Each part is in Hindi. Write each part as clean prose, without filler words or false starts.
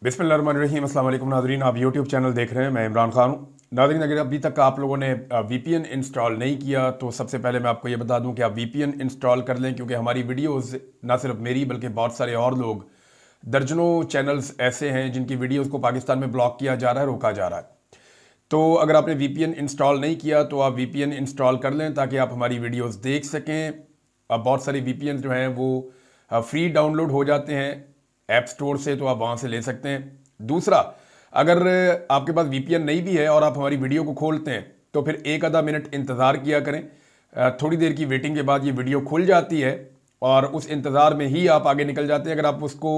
बिस्मिल्लाहिर्रहमानिर्रहीम। अस्सलाम वालेकुम नाज़रीन, आप यूट्यूब चैनल देख रहे हैं। मैं इमरान खान हूँ। नाज़रीन, अगर अभी तक आप लोगों ने वीपीएन इंस्टॉल नहीं किया तो सबसे पहले मैं आपको ये बता दूं कि आप वीपीएन इंस्टॉल कर लें, क्योंकि हमारी वीडियोस ना सिर्फ मेरी बल्कि बहुत सारे और लोग, दर्जनों चैनल्स ऐसे हैं जिनकी वीडियोस को पाकिस्तान में ब्लॉक किया जा रहा है, रोका जा रहा है। तो अगर आपने वीपीएन इंस्टॉल नहीं किया तो आप वीपीएन इंस्टॉल कर लें ताकि आप हमारी वीडियोस देख सकें। अब बहुत सारे वीपीएन जो हैं वो फ्री डाउनलोड हो जाते हैं ऐप स्टोर से, तो आप वहाँ से ले सकते हैं। दूसरा, अगर आपके पास वीपीएन नहीं भी है और आप हमारी वीडियो को खोलते हैं तो फिर एक आधा मिनट इंतज़ार किया करें। थोड़ी देर की वेटिंग के बाद ये वीडियो खुल जाती है और उस इंतज़ार में ही आप आगे निकल जाते हैं। अगर आप उसको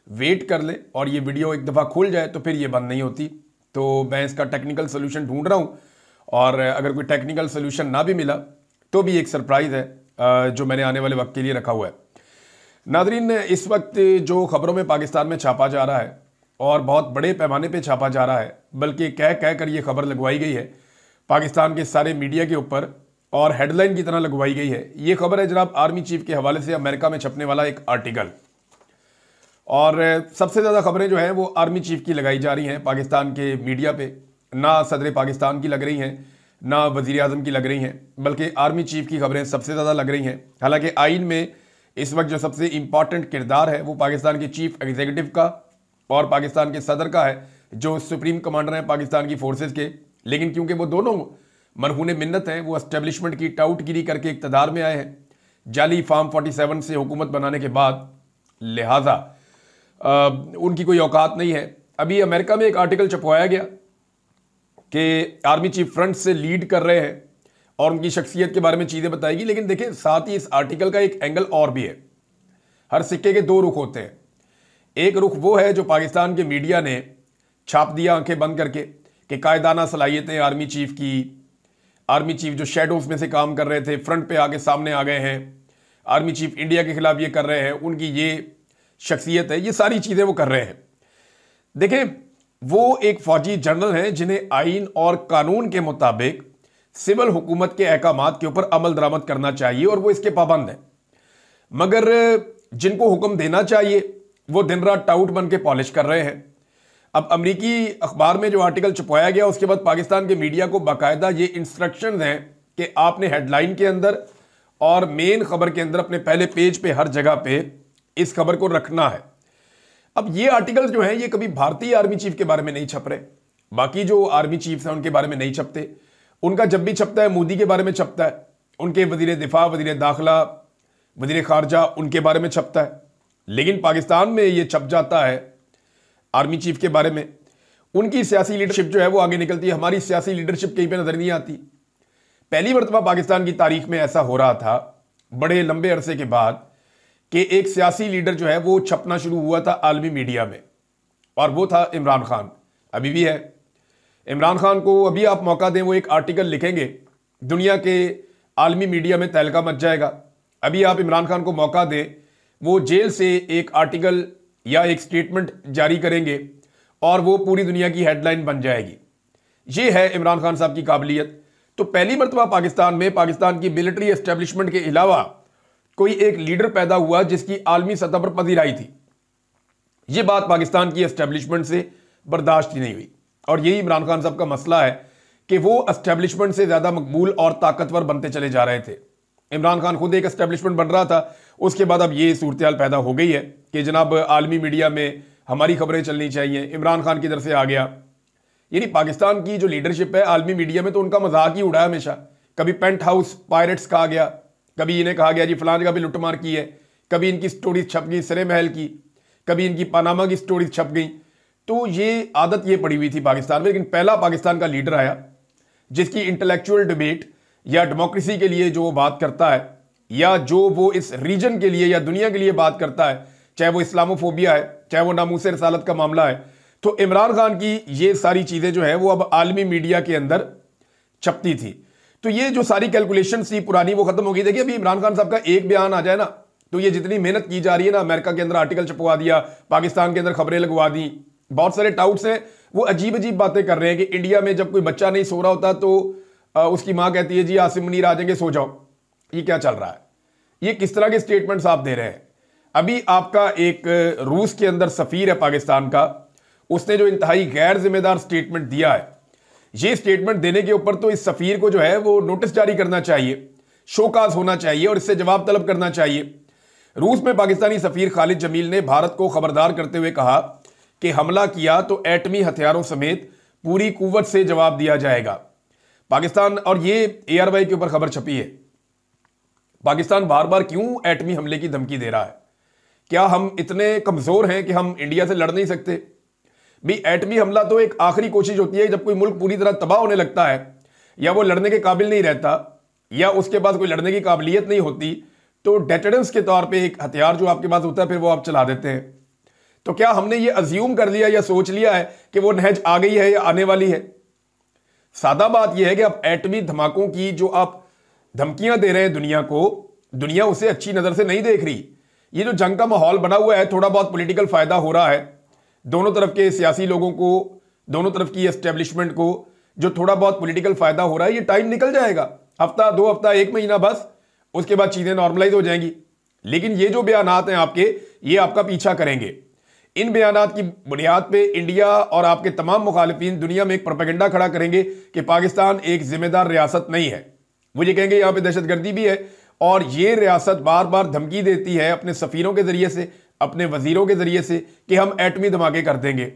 वेट कर लें और ये वीडियो एक दफ़ा खुल जाए तो फिर ये बंद नहीं होती। तो मैं इसका टेक्निकल सोल्यूशन ढूंढ रहा हूँ, और अगर कोई टेक्निकल सोल्यूशन ना भी मिला तो भी एक सरप्राइज़ है जो मैंने आने वाले वक्त के लिए रखा हुआ है। नादरीन, इस वक्त जो खबरों में पाकिस्तान में छापा जा रहा है और बहुत बड़े पैमाने पे छापा जा रहा है, बल्कि कह कह कर ये खबर लगवाई गई है पाकिस्तान के सारे मीडिया के ऊपर और हेडलाइन की तरह लगवाई गई है। ये खबर है जनाब आर्मी चीफ के हवाले से अमेरिका में छपने वाला एक आर्टिकल, और सबसे ज़्यादा खबरें जो हैं वो आर्मी चीफ की लगाई जा रही हैं पाकिस्तान के मीडिया पे। ना सदर पाकिस्तान की लग रही हैं, ना वज़ीर आज़म की लग रही हैं, बल्कि आर्मी चीफ की खबरें सबसे ज़्यादा लग रही हैं। हालांकि आइन में इस वक्त जो सबसे इंपॉर्टेंट किरदार है वो पाकिस्तान के चीफ एग्जीक्यूटिव का और पाकिस्तान के सदर का है, जो सुप्रीम कमांडर हैं पाकिस्तान की फोर्सेस के। लेकिन क्योंकि वो दोनों मरहून मिन्नत हैं, वो एस्टेब्लिशमेंट की टाउटगिरी करके इक़्तिदार में आए हैं जाली फार्म 47 से हुकूमत बनाने के बाद, लिहाजा उनकी कोई औकात नहीं है। अभी अमेरिका में एक आर्टिकल छपवाया गया कि आर्मी चीफ फ्रंट से लीड कर रहे हैं और उनकी शख्सियत के बारे में चीज़ें बताएगी। लेकिन देखिए, साथ ही इस आर्टिकल का एक एंगल और भी है। हर सिक्के के दो रुख होते हैं। एक रुख वो है जो पाकिस्तान के मीडिया ने छाप दिया आंखें बंद करके कि कायदाना सलाहियतें आर्मी चीफ की, आर्मी चीफ जो शेडोज में से काम कर रहे थे फ्रंट पे आके सामने आ गए हैं, आर्मी चीफ इंडिया के खिलाफ ये कर रहे हैं, उनकी ये शख्सियत है, ये सारी चीज़ें वो कर रहे हैं। देखें, वो एक फौजी जनरल हैं जिन्हें आइन और कानून के मुताबिक सिविल हुकूमत के अहकामात के ऊपर अमल दरामद करना चाहिए और वो इसके पाबंद हैं। मगर जिनको हुक्म देना चाहिए वो दिन रात टाउट बन के पॉलिश कर रहे हैं। अब अमरीकी अखबार में जो आर्टिकल छपवाया गया उसके बाद पाकिस्तान के मीडिया को बाकायदा ये इंस्ट्रक्शंस हैं कि आपने हेडलाइन के अंदर और मेन खबर के अंदर अपने पहले पेज पे हर जगह पे इस खबर को रखना है। अब ये आर्टिकल जो हैं ये कभी भारतीय आर्मी चीफ के बारे में नहीं छप रहे, बाकी जो आर्मी चीफ हैं उनके बारे में नहीं छपते। उनका जब भी छपता है मोदी के बारे में छपता है, उनके वजीर दिफा, वजीर दाखिला, वजीर खारजा, उनके बारे में छपता है। लेकिन पाकिस्तान में ये छप जाता है आर्मी चीफ के बारे में। उनकी सियासी लीडरशिप जो है वो आगे निकलती है, हमारी सियासी लीडरशिप कहीं पे नजर नहीं आती। पहली मरतबा पाकिस्तान की तारीख में ऐसा हो रहा था बड़े लंबे अरसे के बाद कि एक सियासी लीडर जो है वो छपना शुरू हुआ था आलमी मीडिया में, और वो था इमरान खान। अभी भी है। इमरान खान को अभी आप मौका दें, वो एक आर्टिकल लिखेंगे, दुनिया के आलमी मीडिया में तहलका मच जाएगा। अभी आप इमरान खान को मौका दें, वो जेल से एक आर्टिकल या एक स्टेटमेंट जारी करेंगे और वो पूरी दुनिया की हेडलाइन बन जाएगी। ये है इमरान खान साहब की काबिलियत। तो पहली मरतबा पाकिस्तान में पाकिस्तान की मिलिट्री एस्टेब्लिशमेंट के अलावा कोई एक लीडर पैदा हुआ जिसकी आलमी सतह पर पजीराई थी। ये बात पाकिस्तान की एस्टेब्लिशमेंट से बर्दाश्त ही नहीं हुई, और यही इमरान खान साहब का मसला है कि वो एस्टेब्लिशमेंट से ज्यादा मकबूल और ताकतवर बनते चले जा रहे थे। इमरान खान खुद एक एस्टेब्लिशमेंट बन रहा था, उसके बाद अब ये सूरत हाल पैदा हो गई है कि जनाब आलमी मीडिया में हमारी खबरें चलनी चाहिए। इमरान खान की तरफ से आ गया। यानी पाकिस्तान की जो लीडरशिप है आलमी मीडिया में तो उनका मजाक ही उड़ाया हमेशा। कभी पेंट हाउस पायरेट्स कहा गया, कभी इन्हें कहा गया जी फलां जगह भी लुटमार की है, कभी इनकी स्टोरीज छप गई सरे महल की, कभी इनकी पनामा की स्टोरीज छप गई। तो ये आदत ये पड़ी हुई थी पाकिस्तान में। लेकिन पहला पाकिस्तान का लीडर आया जिसकी इंटेलेक्चुअल डिबेट या डेमोक्रेसी के लिए जो वो बात करता है, या जो वो इस रीजन के लिए या दुनिया के लिए बात करता है, चाहे वो इस्लामोफोबिया है, चाहे वो नामूस रसालत का मामला है, तो इमरान खान की ये सारी चीजें जो है वो अब आलमी मीडिया के अंदर छपती थी। तो ये जो सारी कैलकुलेशन थी पुरानी वो खत्म हो गई। देखिए, अभी इमरान खान साहब का एक बयान आ जाए ना, तो ये जितनी मेहनत की जा रही है ना, अमेरिका के अंदर आर्टिकल छपवा दिया, पाकिस्तान के अंदर खबरें लगवा दी, बहुत सारे टाउट्स हैं, वो अजीब अजीब बातें कर रहे हैं कि इंडिया में जब कोई बच्चा नहीं सो रहा होता तो उसकी मां कहती है जी आसिम मुनीर आ जाएंगे, सो जाओ। ये क्या चल रहा है? ये किस तरह के स्टेटमेंट्स आप दे रहे हैं? अभी आपका एक रूस के अंदर सफीर है पाकिस्तान का, उसने जो इंतहाई गैर जिम्मेदार स्टेटमेंट दिया है, ये स्टेटमेंट देने के ऊपर तो इस सफीर को जो है वो नोटिस जारी करना चाहिए, शोकाज होना चाहिए और इससे जवाब तलब करना चाहिए। रूस में पाकिस्तानी सफीर खालिद जमील ने भारत को खबरदार करते हुए कहा कि हमला किया तो एटमी हथियारों समेत पूरी कुव्वत से जवाब दिया जाएगा। पाकिस्तान, और ये ARY के ऊपर खबर छपी है, पाकिस्तान बार बार क्यों एटमी हमले की धमकी दे रहा है? क्या हम इतने कमजोर हैं कि हम इंडिया से लड़ नहीं सकते? भी एटमी हमला तो एक आखिरी कोशिश होती है जब कोई मुल्क पूरी तरह तबाह होने लगता है या वो लड़ने के काबिल नहीं रहता या उसके पास कोई लड़ने की काबिलियत नहीं होती, तो डेटरेंस के तौर पे एक हथियार जो आपके पास होता है फिर वो आप चला देते हैं। तो क्या हमने ये अज्यूम कर लिया या सोच लिया है कि वो नहज आ गई है या आने वाली है? सादा बात यह है कि आप एटमी धमाकों की जो आप धमकियां दे रहे हैं दुनिया को, दुनिया उसे अच्छी नजर से नहीं देख रही। ये जो जंग का माहौल बना हुआ है, थोड़ा बहुत पॉलिटिकल फायदा हो रहा है दोनों तरफ के सियासी लोगों को, दोनों तरफ की एस्टेब्लिशमेंट को, जो थोड़ा बहुत पॉलिटिकल फायदा हो रहा है, ये टाइम निकल जाएगा, हफ्ता 2 हफ्ता 1 महीना बस, उसके बाद चीजें नॉर्मलाइज हो जाएंगी। लेकिन ये जो बयानात हैं आपके, ये आपका पीछा करेंगे। इन बयानात की बुनियाद पे इंडिया और आपके तमाम मुखालिफिन दुनिया में एक प्रोपेगेंडा खड़ा करेंगे कि पाकिस्तान एक जिम्मेदार रियासत नहीं है। वो ये कहेंगे यहां पे दहशतगर्दी भी है और ये रियासत बार बार धमकी देती है अपने सफीरों के जरिए से, अपने वजीरों के जरिए से कि हम एटमी धमाके कर देंगे।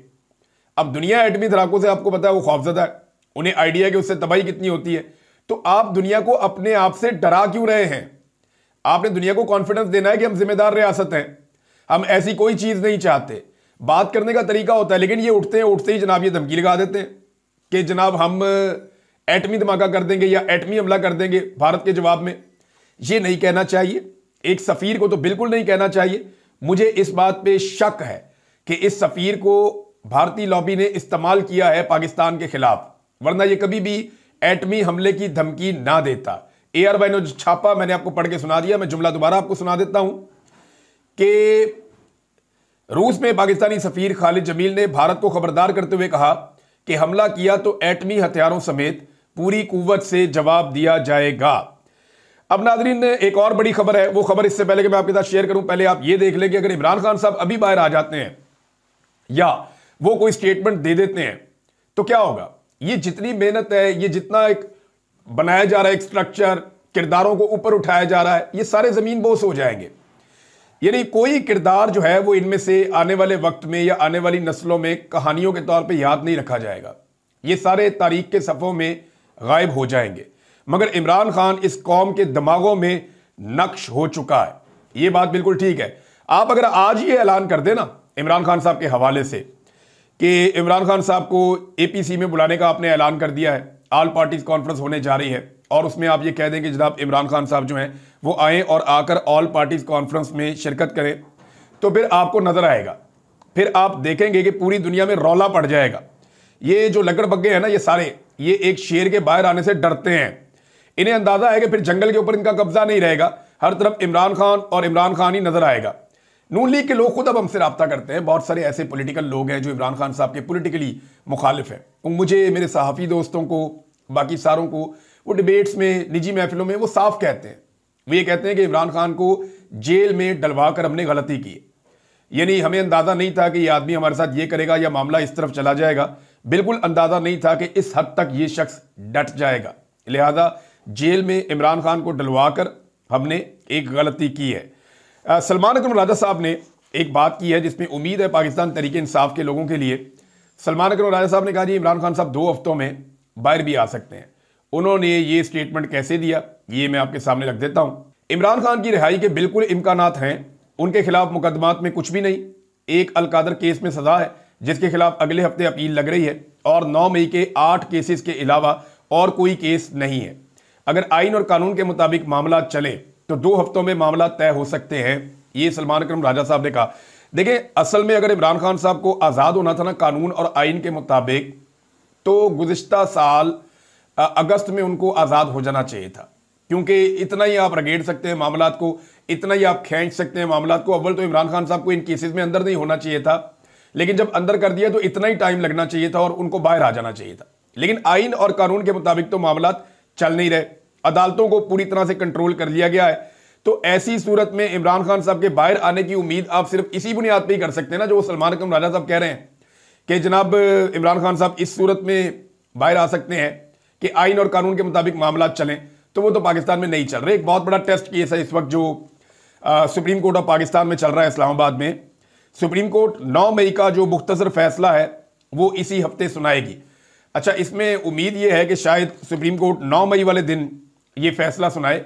अब दुनिया एटमी धमाकों से आपको पता है वो खौफजदा है, उन्हें आइडिया है कि उससे तबाही कितनी होती है। तो आप दुनिया को अपने आप से डरा क्यों रहे हैं? आपने दुनिया को कॉन्फिडेंस देना है कि हम जिम्मेदार रियासत हैं, हम ऐसी कोई चीज नहीं चाहते। बात करने का तरीका होता है, लेकिन ये उठते ही जनाब ये धमकी लगा देते हैं कि जनाब हम एटमी धमाका कर देंगे या एटमी हमला कर देंगे भारत के जवाब में। ये नहीं कहना चाहिए, एक सफीर को तो बिल्कुल नहीं कहना चाहिए। मुझे इस बात पे शक है कि इस सफीर को भारतीय लॉबी ने इस्तेमाल किया है पाकिस्तान के खिलाफ, वरना ये कभी भी एटमी हमले की धमकी ना देता। ARY ने जो छापा मैंने आपको पढ़ के सुना दिया, मैं जुमला दोबारा आपको सुना देता हूं कि रूस में पाकिस्तानी सफीर खालिद जमील ने भारत को खबरदार करते हुए कहा कि हमला किया तो एटमी हथियारों समेत पूरी कुव्वत से जवाब दिया जाएगा। अब नाजरीन, एक और बड़ी खबर है, वो खबर इससे पहले कि मैं आपके साथ शेयर करूं, पहले आप ये देख लें कि अगर इमरान खान साहब अभी बाहर आ जाते हैं या वो कोई स्टेटमेंट दे देते हैं तो क्या होगा। ये जितनी मेहनत है, ये जितना एक बनाया जा रहा है, एक स्ट्रक्चर, किरदारों को ऊपर उठाया जा रहा है, ये सारे जमीन बोस हो जाएंगे। यानी कोई किरदार जो है वो इनमें से आने वाले वक्त में या आने वाली नस्लों में कहानियों के तौर पे याद नहीं रखा जाएगा, ये सारे तारीख के सफ़ों में गायब हो जाएंगे। मगर इमरान खान इस कौम के दिमागों में नक्श हो चुका है, ये बात बिल्कुल ठीक है। आप अगर आज ये ऐलान कर देना इमरान खान साहब के हवाले से कि इमरान खान साहब को APC में बुलाने का आपने ऐलान कर दिया है, ऑल पार्टीज कॉन्फ्रेंस होने जा रही है, और उसमें आप ये कह दें कि जनाब इमरान खान साहब जो हैं वो आए और आकर ऑल पार्टीज कॉन्फ्रेंस में शिरकत करें, तो फिर आपको नजर आएगा, फिर आप देखेंगे कि पूरी दुनिया में रौला पड़ जाएगा। ये जो लकड़ बग्गे हैं ना, ये सारे ये एक शेर के बाहर आने से डरते हैं। इन्हें अंदाजा है कि फिर जंगल के ऊपर इनका कब्जा नहीं रहेगा, हर तरफ इमरान खान और इमरान खान ही नजर आएगा। नून लीग के लोग खुद अब हमसे रब्ता करते हैं, बहुत सारे ऐसे पॉलिटिकल लोग हैं जो इमरान खान साहब के पॉलिटिकली मुखालिफ हैं। मुझे, मेरे सहाफ़ी दोस्तों को, बाकी सारों को, वो डिबेट्स में, निजी महफिलों में वो साफ कहते हैं, वो ये कहते हैं कि इमरान खान को जेल में डलवा कर हमने गलती की, यानी हमें अंदाजा नहीं था कि ये आदमी हमारे साथ ये करेगा या मामला इस तरफ चला जाएगा। बिल्कुल अंदाजा नहीं था कि इस हद तक ये शख्स डट जाएगा, लिहाजा जेल में इमरान खान को डलवा कर हमने एक गलती की है। सलमान अकरम राजा साहब ने एक बात की है जिसमें उम्मीद है पाकिस्तान तहरीक इंसाफ के लोगों के लिए। सलमान अकरम राजा साहब ने कहा जी इमरान खान साहब 2 हफ्तों में बाहर भी आ सकते हैं। उन्होंने ये स्टेटमेंट कैसे दिया, ये मैं आपके सामने रख देता हूं। इमरान खान की रिहाई के बिल्कुल इम्कानात हैं, उनके खिलाफ मुकदमात में कुछ भी नहीं। एक अलकादर केस में सजा है जिसके खिलाफ अगले हफ्ते अपील लग रही है, और 9 मई के 8 केसेस के अलावा और कोई केस नहीं है। अगर आइन और कानून के मुताबिक मामला चले तो 2 हफ्तों में मामला तय हो सकते हैं, ये सलमान अकरम राजा साहब ने कहा। देखिए, असल में अगर इमरान खान साहब को आज़ाद होना था ना कानून और आइन के मुताबिक, तो गुज़िश्ता साल अगस्त में उनको आज़ाद हो जाना चाहिए था, क्योंकि इतना ही आप रगेड़ सकते हैं मामलात को, इतना ही आप खींच सकते हैं मामलात को। अव्वल तो इमरान खान साहब को इन केसेस में अंदर नहीं होना चाहिए था, लेकिन जब अंदर कर दिया तो इतना ही टाइम लगना चाहिए था और उनको बाहर आ जाना चाहिए था। लेकिन आइन और कानून के मुताबिक तो मामलात चल नहीं रहे, अदालतों को पूरी तरह से कंट्रोल कर लिया गया है। तो ऐसी सूरत में इमरान खान साहब के बाहर आने की उम्मीद आप सिर्फ इसी बुनियाद पर ही कर सकते हैं ना, जो सलमान अकरम राजा साहब कह रहे हैं कि जनाब इमरान खान साहब इस सूरत में बाहर आ सकते हैं कि आइन और कानून के मुताबिक मामला चलें, तो वो तो पाकिस्तान में नहीं चल रहे। एक बहुत बड़ा टेस्ट केस है इस वक्त जो सुप्रीम कोर्ट ऑफ पाकिस्तान में चल रहा है इस्लामाबाद में। सुप्रीम कोर्ट 9 मई का जो मुख्तसर फैसला है वो इसी हफ्ते सुनाएगी। अच्छा, इसमें उम्मीद ये है कि शायद सुप्रीम कोर्ट 9 मई वाले दिन ये फैसला सुनाए,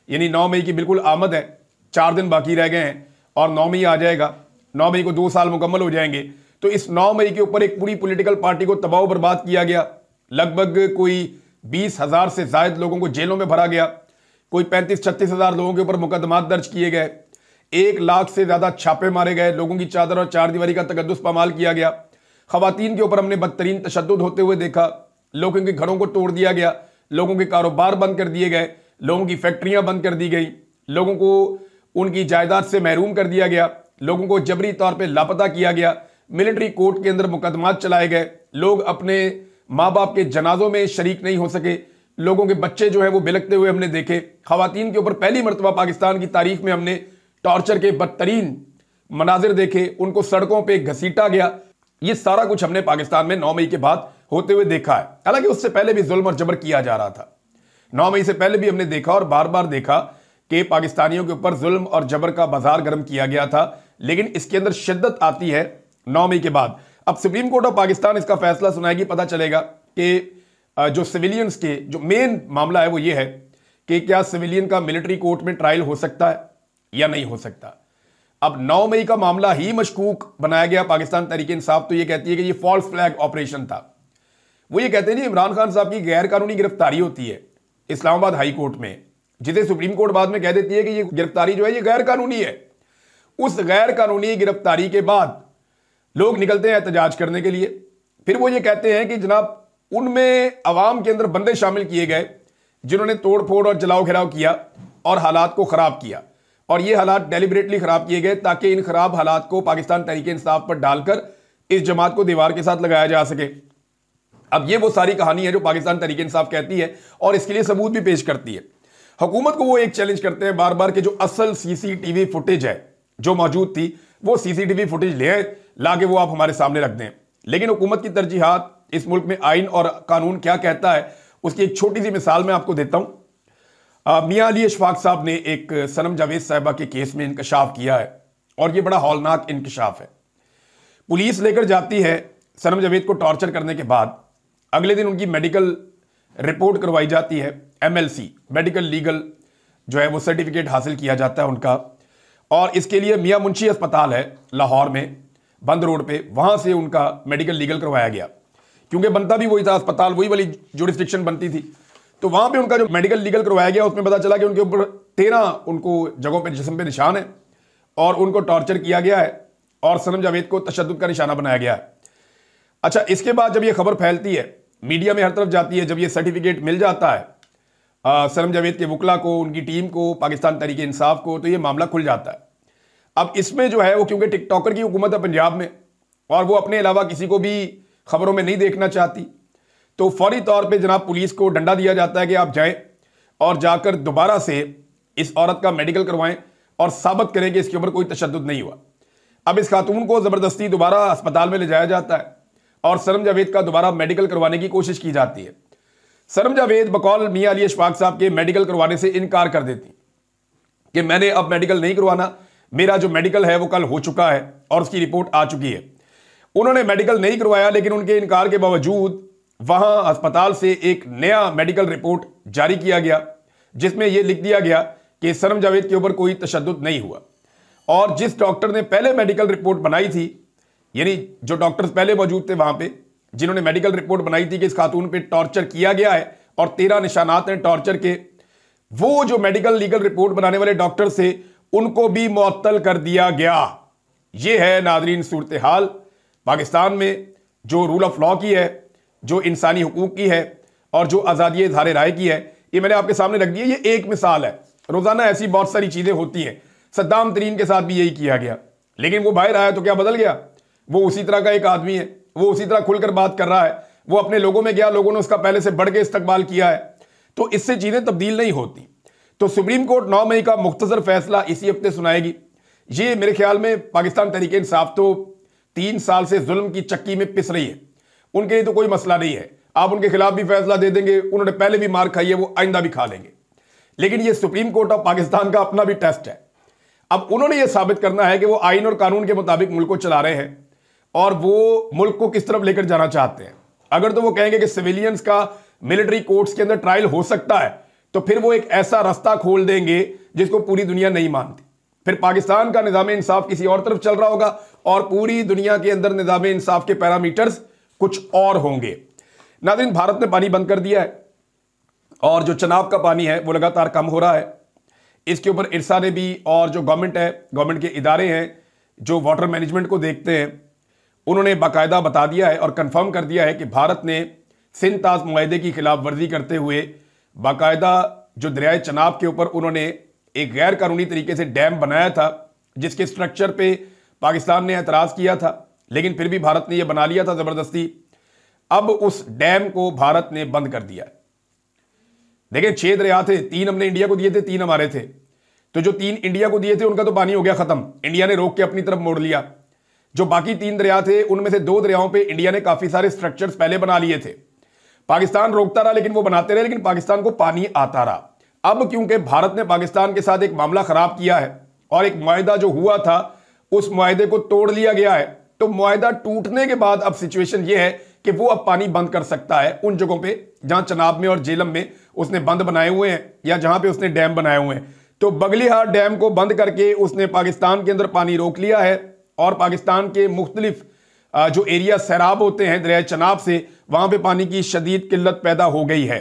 यानी 9 मई की बिल्कुल आमद है, 4 दिन बाकी रह गए हैं और 9 मई आ जाएगा। 9 मई को 2 साल मुकम्मल हो जाएंगे। तो इस 9 मई के ऊपर एक पूरी पॉलिटिकल पार्टी को तबाह बर्बाद किया गया। लगभग कोई 20,000 से ज्यादा लोगों को जेलों में भरा गया, कोई 35-36 हज़ार लोगों के ऊपर मुकदमात दर्ज किए गए, 1 लाख से ज्यादा छापे मारे गए, लोगों की चादर और चारदीवारी का तकद्दुस पामाल किया गया। खवातीन के ऊपर हमने बदतरीन तशद्दुद होते हुए देखा, लोगों के घरों को तोड़ दिया गया, लोगों के कारोबार बंद कर दिए गए, लोगों की फैक्ट्रियां बंद कर दी गई, लोगों को उनकी जायदाद से महरूम कर दिया गया, लोगों को जबरी तौर पे लापता किया गया, मिलिट्री कोर्ट के अंदर मुकदमात चलाए गए, लोग अपने माँ बाप के जनाजों में शरीक नहीं हो सके, लोगों के बच्चे जो है वो बिलखते हुए हमने देखे। खवातीन के ऊपर पहली मरतबा पाकिस्तान की तारीख में हमने टॉर्चर के बदतरीन मनाजिर देखे, उनको सड़कों पर घसीटा गया। ये सारा कुछ हमने पाकिस्तान में 9 मई के बाद होते हुए देखा है। हालांकि उससे पहले भी जुल्म और जबर किया जा रहा था। 9 मई से पहले भी हमने देखा और बार बार देखा कि पाकिस्तानियों के ऊपर जुल्म और जबर का बाजार गर्म किया गया था, लेकिन इसके अंदर शिद्दत आती है 9 मई के बाद। अब सुप्रीम कोर्ट ऑफ पाकिस्तान इसका फैसला सुनाएगी, पता चलेगा कि जो सिविलियंस के जो मेन मामला है वो ये है कि क्या सिविलियन का मिलिट्री कोर्ट में ट्रायल हो सकता है या नहीं हो सकता। अब 9 मई का मामला ही मशकूक बनाया गया। पाकिस्तान तहरीक इंसाफ तो ये कहती है कि ये फॉल्स फ्लैग ऑपरेशन था। वो ये कहते हैं जी इमरान खान साहब की गैर कानूनी गिरफ्तारी होती है इस्लामाबाद हाई कोर्ट में, जिसे सुप्रीम कोर्ट बाद में कह देती है कि ये गिरफ्तारी जो है ये गैर कानूनी है। उस गैर कानूनी गिरफ्तारी के बाद लोग निकलते हैं एहतजाज करने के लिए। फिर वो ये कहते हैं कि जनाब उनमें अवाम के अंदर बंदे शामिल किए गए जिन्होंने तोड़ फोड़ और जलाओ घिराव किया और हालात को खराब किया, और ये हालात डेलिबरेटली खराब किए गए ताकि इन खराब हालात को पाकिस्तान तहरीक इंसाफ पर डालकर इस जमात को दीवार के साथ लगाया जा सके। अब ये वो सारी कहानी है जो पाकिस्तान तहरीक इंसाफ कहती है और इसके लिए सबूत भी पेश करती है। हुकूमत को वो एक चैलेंज करते हैं बार बार कि जो असल सीसीटीवी फुटेज है जो मौजूद थी वो सीसीटीवी फुटेज ले आए, लाके वो आप हमारे सामने रख दें। लेकिन हुकूमत की तरजीहात, इस मुल्क में आइन और कानून क्या कहता है, उसकी एक छोटी सी मिसाल मैं आपको देता हूं। मियां अली अशफाक साहब ने एक सनम जावेद साहिबा के केस में इंकशाफ किया है और ये बड़ा हौलनाक इंकशाफ है। पुलिस लेकर जाती है सनम जावेद को टॉर्चर करने के बाद, अगले दिन उनकी मेडिकल रिपोर्ट करवाई जाती है, MLC मेडिकल लीगल जो है वो सर्टिफिकेट हासिल किया जाता है उनका, और इसके लिए मियां मुंशी अस्पताल है लाहौर में बंद रोड पे, वहां से उनका मेडिकल लीगल करवाया गया क्योंकि बनता भी वही था, अस्पताल वही वाली जुरिस्डिक्शन बनती थी। तो वहां पे उनका जो मेडिकल लीगल करवाया गया उसमें पता चला कि उनके ऊपर 13 उनको जगहों पे जिस्म पे निशान है और उनको टॉर्चर किया गया है और सनम जावेद को तशद्दुद का निशाना बनाया गया है। अच्छा, इसके बाद जब ये खबर फैलती है, मीडिया में हर तरफ जाती है, जब ये सर्टिफिकेट मिल जाता है सनम जावेद के वकला को, उनकी टीम को, पाकिस्तान तहरीक इंसाफ को, तो ये मामला खुल जाता है। अब इसमें जो है वो क्योंकि टिकटॉकर की हुकूमत है पंजाब में और वो अपने अलावा किसी को भी खबरों में नहीं देखना चाहती, तो फौरी तौर पे जनाब पुलिस को डंडा दिया जाता है कि आप जाएं और जाकर दोबारा से इस औरत का मेडिकल करवाएं और साबित करें कि इसके ऊपर कोई तशद्दुद नहीं हुआ। अब इस खातून को ज़बरदस्ती दोबारा अस्पताल में ले जाया जाता है और सनम जावेद का दोबारा मेडिकल करवाने की कोशिश की जाती है। सनम जावेद बकौल मियां अली अशफाक साहब के मेडिकल करवाने से इनकार कर देती कि मैंने अब मेडिकल नहीं करवाना, मेरा जो मेडिकल है वो कल हो चुका है और उसकी रिपोर्ट आ चुकी है। उन्होंने मेडिकल नहीं करवाया, लेकिन उनके इनकार के बावजूद वहां अस्पताल से एक नया मेडिकल रिपोर्ट जारी किया गया जिसमें यह लिख दिया गया कि सनम जावेद के ऊपर कोई तशद्दुद नहीं हुआ। और जिस डॉक्टर ने पहले मेडिकल रिपोर्ट बनाई थी, यानी जो डॉक्टर्स पहले मौजूद थे वहां पे, जिन्होंने मेडिकल रिपोर्ट बनाई थी कि इस खातून पे टॉर्चर किया गया है और 13 निशानात हैं टॉर्चर के, वो जो मेडिकल लीगल रिपोर्ट बनाने वाले डॉक्टर से उनको भी मुअत्तल कर दिया गया। यह है नादरीन सूरत हाल पाकिस्तान में जो रूल ऑफ लॉ की है, जो इंसानी हुकूक की है और जो आज़ादी इज़हार राय की है। ये मैंने आपके सामने रख दी है, ये एक मिसाल है। रोजाना ऐसी बहुत सारी चीजें होती हैं। सद्दाम तरीन के साथ भी यही किया गया, लेकिन वो बाहर आया तो क्या बदल गया? वो उसी तरह का एक आदमी है, वो उसी तरह खुलकर बात कर रहा है, वो अपने लोगों में गया, लोगों ने उसका पहले से बढ़ के इस्तकबाल किया है, तो इससे चीजें तब्दील नहीं होती। तो सुप्रीम कोर्ट 9 मई का मुख्तसर फैसला इसी हफ्ते सुनाएगी। ये मेरे ख्याल में पाकिस्तान तहरीक इंसाफ तो 3 साल से जुल्म की चक्की में पिस रही है, उनके लिए तो कोई मसला नहीं है, आप उनके खिलाफ भी फैसला दे देंगे, उन्होंने पहले भी मार खाई है, वो आइंदा भी खा लेंगे। लेकिन ये सुप्रीम कोर्ट ऑफ पाकिस्तान का अपना भी टेस्ट है। अब उन्होंने ये साबित करना है कि वो आइन और कानून के मुताबिक मुल्क को चला रहे हैं और वो मुल्क को किस तरफ लेकर जाना चाहते हैं। अगर तो वो कहेंगे कि सिविलियंस का मिलिट्री कोर्ट्स के अंदर ट्रायल हो सकता है, तो फिर वो एक ऐसा रास्ता खोल देंगे जिसको पूरी दुनिया नहीं मानती। फिर पाकिस्तान का निज़ाम इंसाफ किसी और तरफ चल रहा होगा और पूरी दुनिया के अंदर निज़ाम इंसाफ के पैरामीटर्स कुछ और होंगे। नाज़रीन, भारत ने पानी बंद कर दिया है और जो चनाब का पानी है वो लगातार कम हो रहा है। इसके ऊपर इरसा ने भी और जो गवर्नमेंट है, गवर्नमेंट के इदारे हैं जो वाटर मैनेजमेंट को देखते हैं, उन्होंने बाकायदा बता दिया है और कंफर्म कर दिया है कि भारत ने सिंध ताज मुआहदे की खिलाफ वर्जी करते हुए बाकायदा जो दरियाए चनाब के ऊपर उन्होंने एक गैर कानूनी तरीके से डैम बनाया था, जिसके स्ट्रक्चर पे पाकिस्तान ने एतराज़ किया था, लेकिन फिर भी भारत ने यह बना लिया था ज़बरदस्ती। अब उस डैम को भारत ने बंद कर दिया। देखिए, 6 दरिया थे, 3 हमने इंडिया को दिए थे, 3 हमारे थे। तो जो 3 इंडिया को दिए थे उनका तो पानी हो गया खत्म, इंडिया ने रोक के अपनी तरफ मोड़ लिया। जो बाकी 3 दरिया थे उनमें से 2 दरियाओं पे इंडिया ने काफी सारे स्ट्रक्चर्स पहले बना लिए थे। पाकिस्तान रोकता रहा, लेकिन वो बनाते रहे, लेकिन पाकिस्तान को पानी आता रहा। अब क्योंकि भारत ने पाकिस्तान के साथ एक मामला खराब किया है और एक मुआहदा जो हुआ था उस मुआहदे को तोड़ लिया गया है, तो मुआहदा टूटने के बाद अब सिचुएशन ये है कि वो अब पानी बंद कर सकता है उन जगहों पे जहां चनाब में और जेलम में उसने बंद बनाए हुए हैं या जहां पे उसने डैम बनाए हुए हैं। तो बगलीहार डैम को बंद करके उसने पाकिस्तान के अंदर पानी रोक लिया है और पाकिस्तान के मुख्तलिफ जो एरिया सैराब होते हैं दरिया चनाब से, वहां पे पानी की शदीद किल्लत पैदा हो गई है।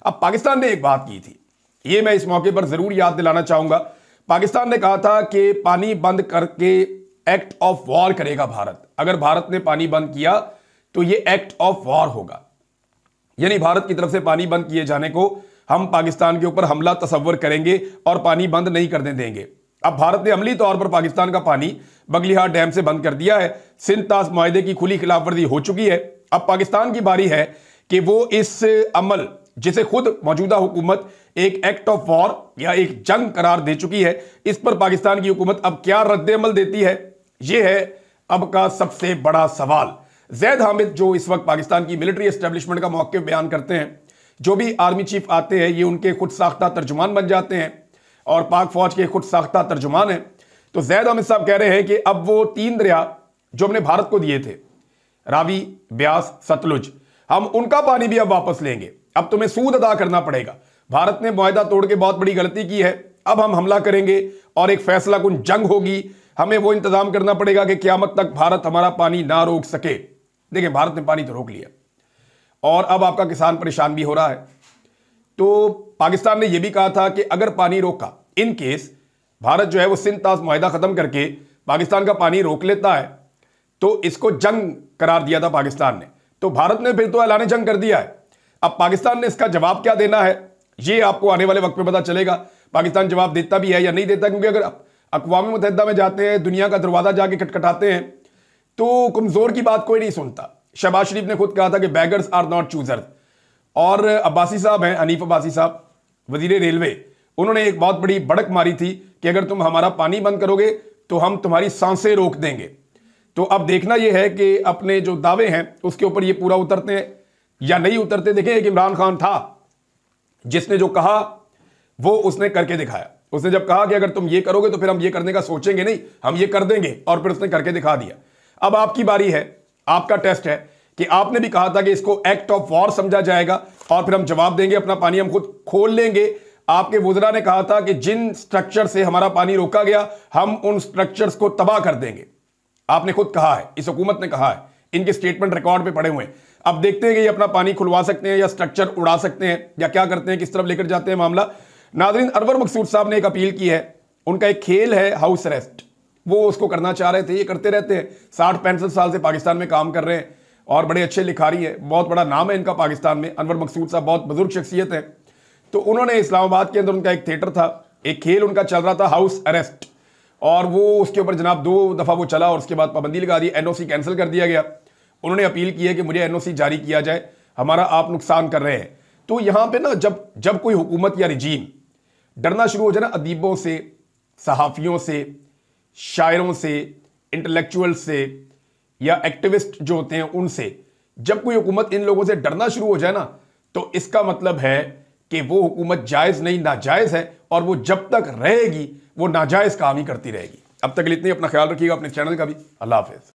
अब पाकिस्तान ने एक बात की थी, ये मैं इस मौके पर जरूर याद दिलाना चाहूंगा। पाकिस्तान ने कहा था कि पानी बंद करके एक्ट ऑफ वॉर करेगा भारत। अगर भारत ने पानी बंद किया तो ये एक्ट ऑफ वॉर होगा, यानी भारत की तरफ से पानी बंद किए जाने को हम पाकिस्तान के ऊपर हमला तसव्वुर करेंगे और पानी बंद नहीं करने देंगे। अब भारत ने अमली तौर पर पाकिस्तान का पानी बगलीहार डैम से बंद कर दिया है। सिंध ताज मुआहदे की खुली खिलाफवर्जी हो चुकी है। अब पाकिस्तान की बारी है कि वो इस अमल, जिसे खुद मौजूदा हुकूमत एक एक्ट ऑफ वॉर या एक जंग करार दे चुकी है, इस पर पाकिस्तान की हुकूमत अब क्या रद्द-ए-अमल देती है, यह है अब का सबसे बड़ा सवाल। जैद हामिद जो इस वक्त पाकिस्तान की मिलिट्री एस्टेब्लिशमेंट का मौक़िफ़ बयान करते हैं, जो भी आर्मी चीफ आते हैं ये उनके खुद साख्ता तर्जुमान बन जाते हैं और पाक फौज के खुद साख्ता तर्जुमान हैं। तो जैद हामिद साहब कह रहे हैं कि अब वो 3 दरिया जो हमने भारत को दिए थे, रावी, ब्यास, सतलुज, हम उनका पानी भी अब वापस लेंगे। अब तुम्हें सूद अदा करना पड़ेगा। भारत ने मुआहदा तोड़ के बहुत बड़ी गलती की है, अब हम हमला करेंगे और एक फैसला कुन जंग होगी। हमें वो इंतजाम करना पड़ेगा कि क़यामत तक भारत हमारा पानी ना रोक सके। देखिए, भारत ने पानी तो रोक लिया और अब आपका किसान परेशान भी हो रहा है। तो पाकिस्तान ने यह भी कहा था कि अगर पानी रोका, इन केस भारत जो है वो सिंध ताज मुआहदा खत्म करके पाकिस्तान का पानी रोक लेता है, तो इसको जंग करार दिया था पाकिस्तान ने। तो भारत ने फिर तो ऐलान जंग कर दिया है। अब पाकिस्तान ने इसका जवाब क्या देना है, ये आपको आने वाले वक्त में पता चलेगा। पाकिस्तान जवाब देता भी है या नहीं देता, क्योंकि अगर अक़वाम मुत्तहिदा में जाते हैं, दुनिया का दरवाजा जाके खटखटाते हैं, तो कमजोर की बात कोई नहीं सुनता। शहबाज शरीफ ने खुद कहा था कि बैगर्स आर नॉट चूजर्स। और अब्बासी साहब हैं, हनीफ अब्बासी साहब, वजीर रेलवे, उन्होंने एक बहुत बड़ी बढ़क मारी थी कि अगर तुम हमारा पानी बंद करोगे तो हम तुम्हारी सांसें रोक देंगे। तो अब देखना यह है कि अपने जो दावे हैं उसके ऊपर ये पूरा उतरते हैं या नहीं उतरते। देखें, एक इमरान खान था जिसने जो कहा वो उसने करके दिखाया। उसने जब कहा कि अगर तुम ये करोगे तो फिर हम ये करने का सोचेंगे नहीं, हम ये कर देंगे, और फिर उसने करके दिखा दिया। अब आपकी बारी है, आपका टेस्ट है कि आपने भी कहा था कि इसको एक्ट ऑफ वॉर समझा जाएगा और फिर हम जवाब देंगे, अपना पानी हम खुद खोल लेंगे। आपके वुज़रा ने कहा था कि जिन स्ट्रक्चर से हमारा पानी रोका गया हम उन स्ट्रक्चर्स को तबाह कर देंगे। आपने खुद कहा है, इस हुकूमत ने कहा है, इनके स्टेटमेंट रिकॉर्ड पे पड़े हुए हैं। अब देखते हैं कि ये अपना पानी खुलवा सकते हैं या स्ट्रक्चर उड़ा सकते हैं या क्या करते हैं, किस तरफ लेकर जाते हैं मामला। नाज़रीन, अनवर मकसूद साहब ने एक अपील की है। उनका एक खेल है हाउस अरेस्ट, वो उसको करना चाह रहे थे, ये करते रहते हैं। 60-65 साल से पाकिस्तान में काम कर रहे हैं और बड़े अच्छे लिखारी हैं, बहुत बड़ा नाम है इनका पाकिस्तान में। अनवर मकसूद साहब बहुत बुजुर्ग शख्सियत है। तो उन्होंने इस्लामाबाद के अंदर, उनका एक थिएटर था, एक खेल उनका चल रहा था हाउस अरेस्ट, और वो उसके ऊपर जनाब 2 दफ़ा वो चला और उसके बाद पाबंदी लगा दी, एनओसी कैंसिल कर दिया गया। उन्होंने अपील की है कि मुझे एनओसी जारी किया जाए, हमारा आप नुकसान कर रहे हैं। तो यहाँ पे ना जब कोई हुकूमत या रिजीम डरना शुरू हो जाए ना अदीबों से, सहाफ़ियों से, शायरों से, इंटेलेक्चुअल से, या एक्टिविस्ट जो होते हैं उनसे, जब कोई हुकूमत इन लोगों से डरना शुरू हो जाए ना, तो इसका मतलब है कि वो हुकूमत जायज नहीं नाजायज है, और वो जब तक रहेगी वो नाजायज काम ही करती रहेगी। अब तक के लिए इतनी, अपना ख्याल रखिएगा, अपने चैनल का भी। अल्लाह हाफिज।